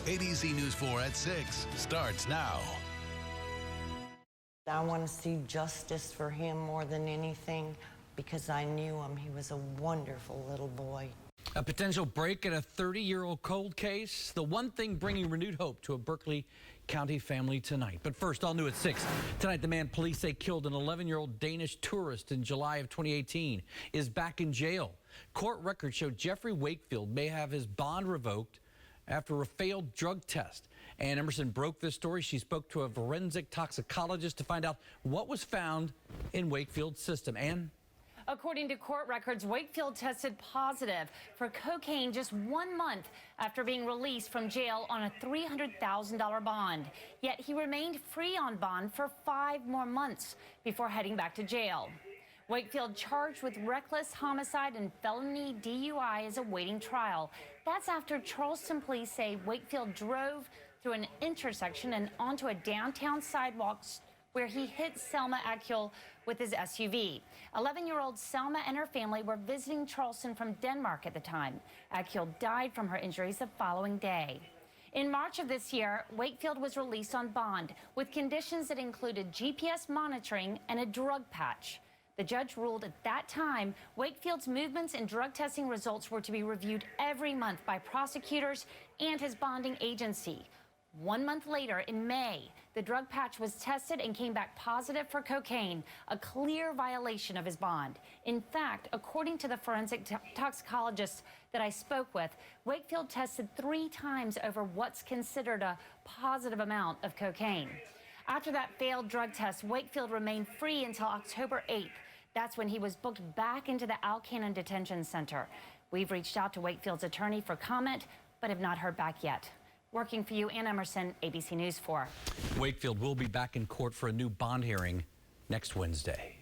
ABC News 4 at 6 starts now. I want to see justice for him more than anything because I knew him. He was a wonderful little boy. A potential break in a 30-year-old cold case. The one thing bringing renewed hope to a Berkeley County family tonight. But first, all new at 6. Tonight, the man police say killed an 11-year-old Danish tourist in July of 2018 is back in jail. Court records show Jeffrey Wakefield may have his bond revoked after a failed drug test. Ann Emerson broke this story. She spoke to a forensic toxicologist to find out what was found in Wakefield's system. Ann? According to court records, Wakefield tested positive for cocaine just 1 month after being released from jail on a $300,000 bond. Yet he remained free on bond for 5 more months before heading back to jail. Wakefield, charged with reckless homicide and felony DUI, is awaiting trial. That's after Charleston police say Wakefield drove through an intersection and onto a downtown sidewalk where he hit Selma Akil with his SUV. 11-year-old Selma and her family were visiting Charleston from Denmark at the time. Akil died from her injuries the following day. In March of this year, Wakefield was released on bond with conditions that included GPS monitoring and a drug patch. The judge ruled at that time Wakefield's movements and drug testing results were to be reviewed every month by prosecutors and his bonding agency. 1 month later, in May, the drug patch was tested and came back positive for cocaine, a clear violation of his bond. In fact, according to the forensic toxicologist that I spoke with, Wakefield tested 3 times over what's considered a positive amount of cocaine. After that failed drug test, Wakefield remained free until October 8th. That's when he was booked back into the Alcannon Detention Center. We've reached out to Wakefield's attorney for comment, but have not heard back yet. Working for you, Ann Emerson, ABC News 4. Wakefield will be back in court for a new bond hearing next Wednesday.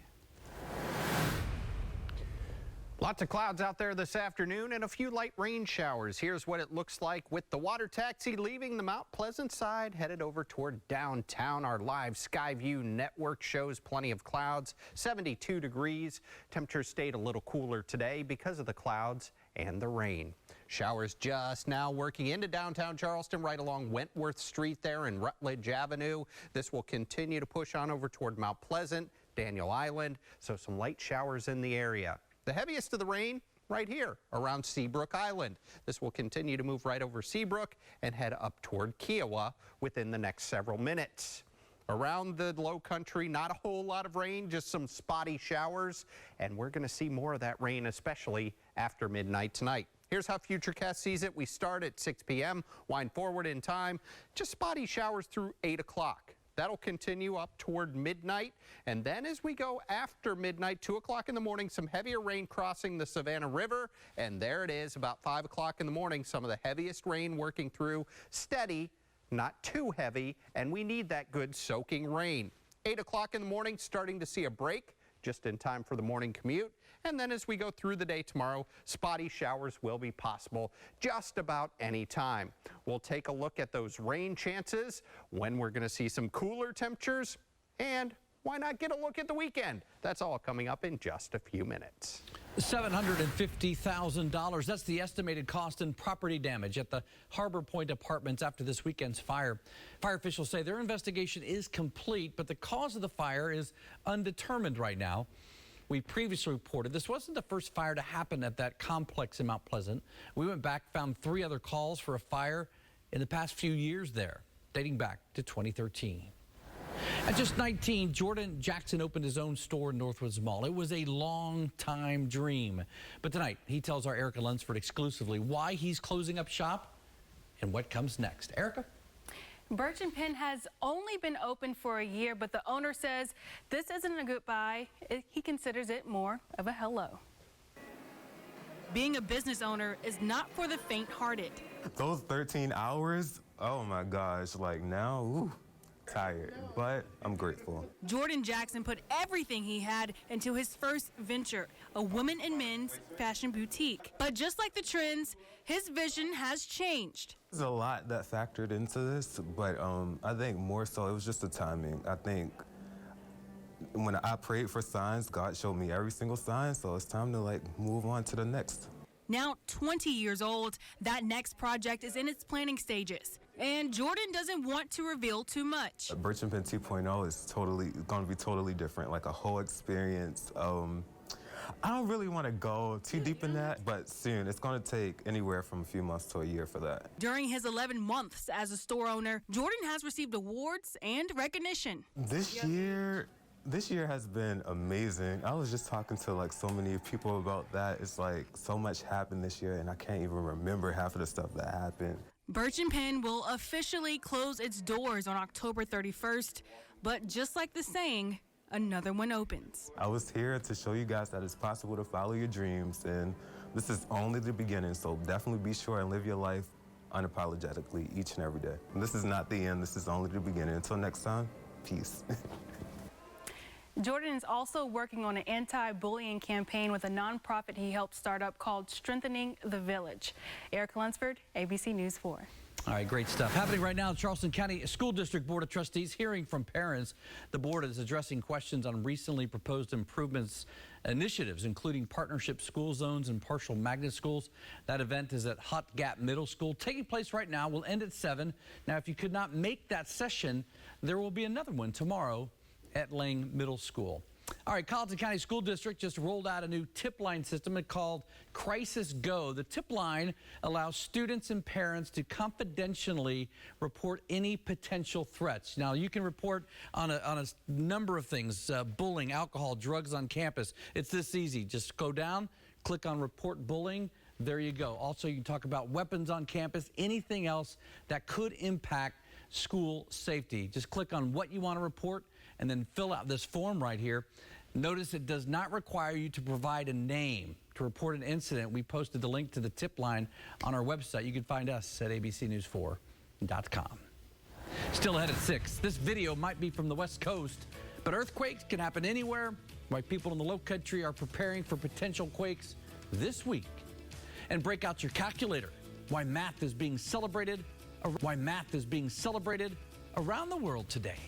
Lots of clouds out there this afternoon and a few light rain showers. Here's what it looks like with the water taxi leaving the Mount Pleasant side, headed over toward downtown. Our live Skyview network shows plenty of clouds, 72 degrees. Temperatures stayed a little cooler today because of the clouds and the rain. Showers just now working into downtown Charleston right along Wentworth Street there and Rutledge Avenue. This will continue to push on over toward Mount Pleasant, Daniel Island, so some light showers in the area. The heaviest of the rain right here around Seabrook Island. This will continue to move right over Seabrook and head up toward Kiowa within the next several minutes. Around the low country, not a whole lot of rain, just some spotty showers, and we're going to see more of that rain, especially after midnight tonight. Here's how Futurecast sees it. We start at 6 p.m., wind forward in time, just spotty showers through 8 o'clock. That'll continue up toward midnight, and then as we go after midnight, 2 o'clock in the morning, some heavier rain crossing the Savannah River, and there it is, about 5 o'clock in the morning, some of the heaviest rain working through, steady, not too heavy, and we need that good soaking rain. 8 o'clock in the morning, starting to see a break, just in time for the morning commute. And then as we go through the day tomorrow, spotty showers will be possible just about any time. We'll take a look at those rain chances, when we're going to see some cooler temperatures, and why not get a look at the weekend? That's all coming up in just a few minutes. $750,000. That's the estimated cost in property damage at the Harbor Point Apartments after this weekend's fire. Fire officials say their investigation is complete, but the cause of the fire is undetermined right now. We previously reported this wasn't the first fire to happen at that complex in Mount Pleasant. We went back, found 3 other calls for a fire in the past few years there, dating back to 2013. At just 19, Jordan Jackson opened his own store in Northwoods Mall. It was a long-time dream. But tonight, he tells our Erica Lunsford exclusively why he's closing up shop and what comes next. Erica? Birch & Penn has only been open for a year, but the owner says this isn't a goodbye. He considers it more of a hello. Being a business owner is not for the faint-hearted. Those 13 hours, oh my gosh, like now, ooh. Tired, but I'm grateful. Jordan Jackson put everything he had into his first venture, a women and men's fashion boutique. But just like the trends, his vision has changed. There's a lot that factored into this, but I think more so it was just the timing. I think when I prayed for signs, God showed me every single sign, so it's time to move on to the next. Now 20 years old, that next project is in its planning stages. And Jordan doesn't want to reveal too much. Birch and Pin 2.0 is going to be totally different, like a whole experience. I don't really want to go too deep in that, but soon. It's going to take anywhere from a few months to a year for that. During his 11 months as a store owner, Jordan has received awards and recognition. This year has been amazing. I was just talking to like so many people about that. It's like so much happened this year, and I can't even remember half of the stuff that happened. Birch and Pin will officially close its doors on October 31st, but just like the saying, another one opens. I was here to show you guys that it's possible to follow your dreams, and this is only the beginning, so definitely be sure and live your life unapologetically each and every day. And this is not the end, this is only the beginning. Until next time, peace. Jordan is also working on an anti-bullying campaign with a nonprofit he helped start up called Strengthening the Village. Eric Lunsford, ABC News 4. All right, great stuff. Happening right now, Charleston County School District Board of Trustees hearing from parents. The board is addressing questions on recently proposed improvements initiatives, including partnership school zones and partial magnet schools. That event is at Hot Gap Middle School, taking place right now. Will end at 7. Now, if you could not make that session, there will be another one tomorrow at Lang Middle School. All right, Colleton County School District just rolled out a new tip line system called Crisis Go. The tip line allows students and parents to confidentially report any potential threats. Now, you can report on a number of things, bullying, alcohol, drugs on campus. It's this easy. Just go down, click on Report Bullying. There you go. Also, you can talk about weapons on campus, anything else that could impact school safety. Just click on what you want to report and then fill out this form right here. Notice it does not require you to provide a name to report an incident. We posted the link to the tip line on our website. You can find us at abcnews4.com. Still ahead at 6. This video might be from the West Coast, but earthquakes can happen anywhere. Why people in the Low Country are preparing for potential quakes this week. And break out your calculator. Why math is being celebrated around the world today.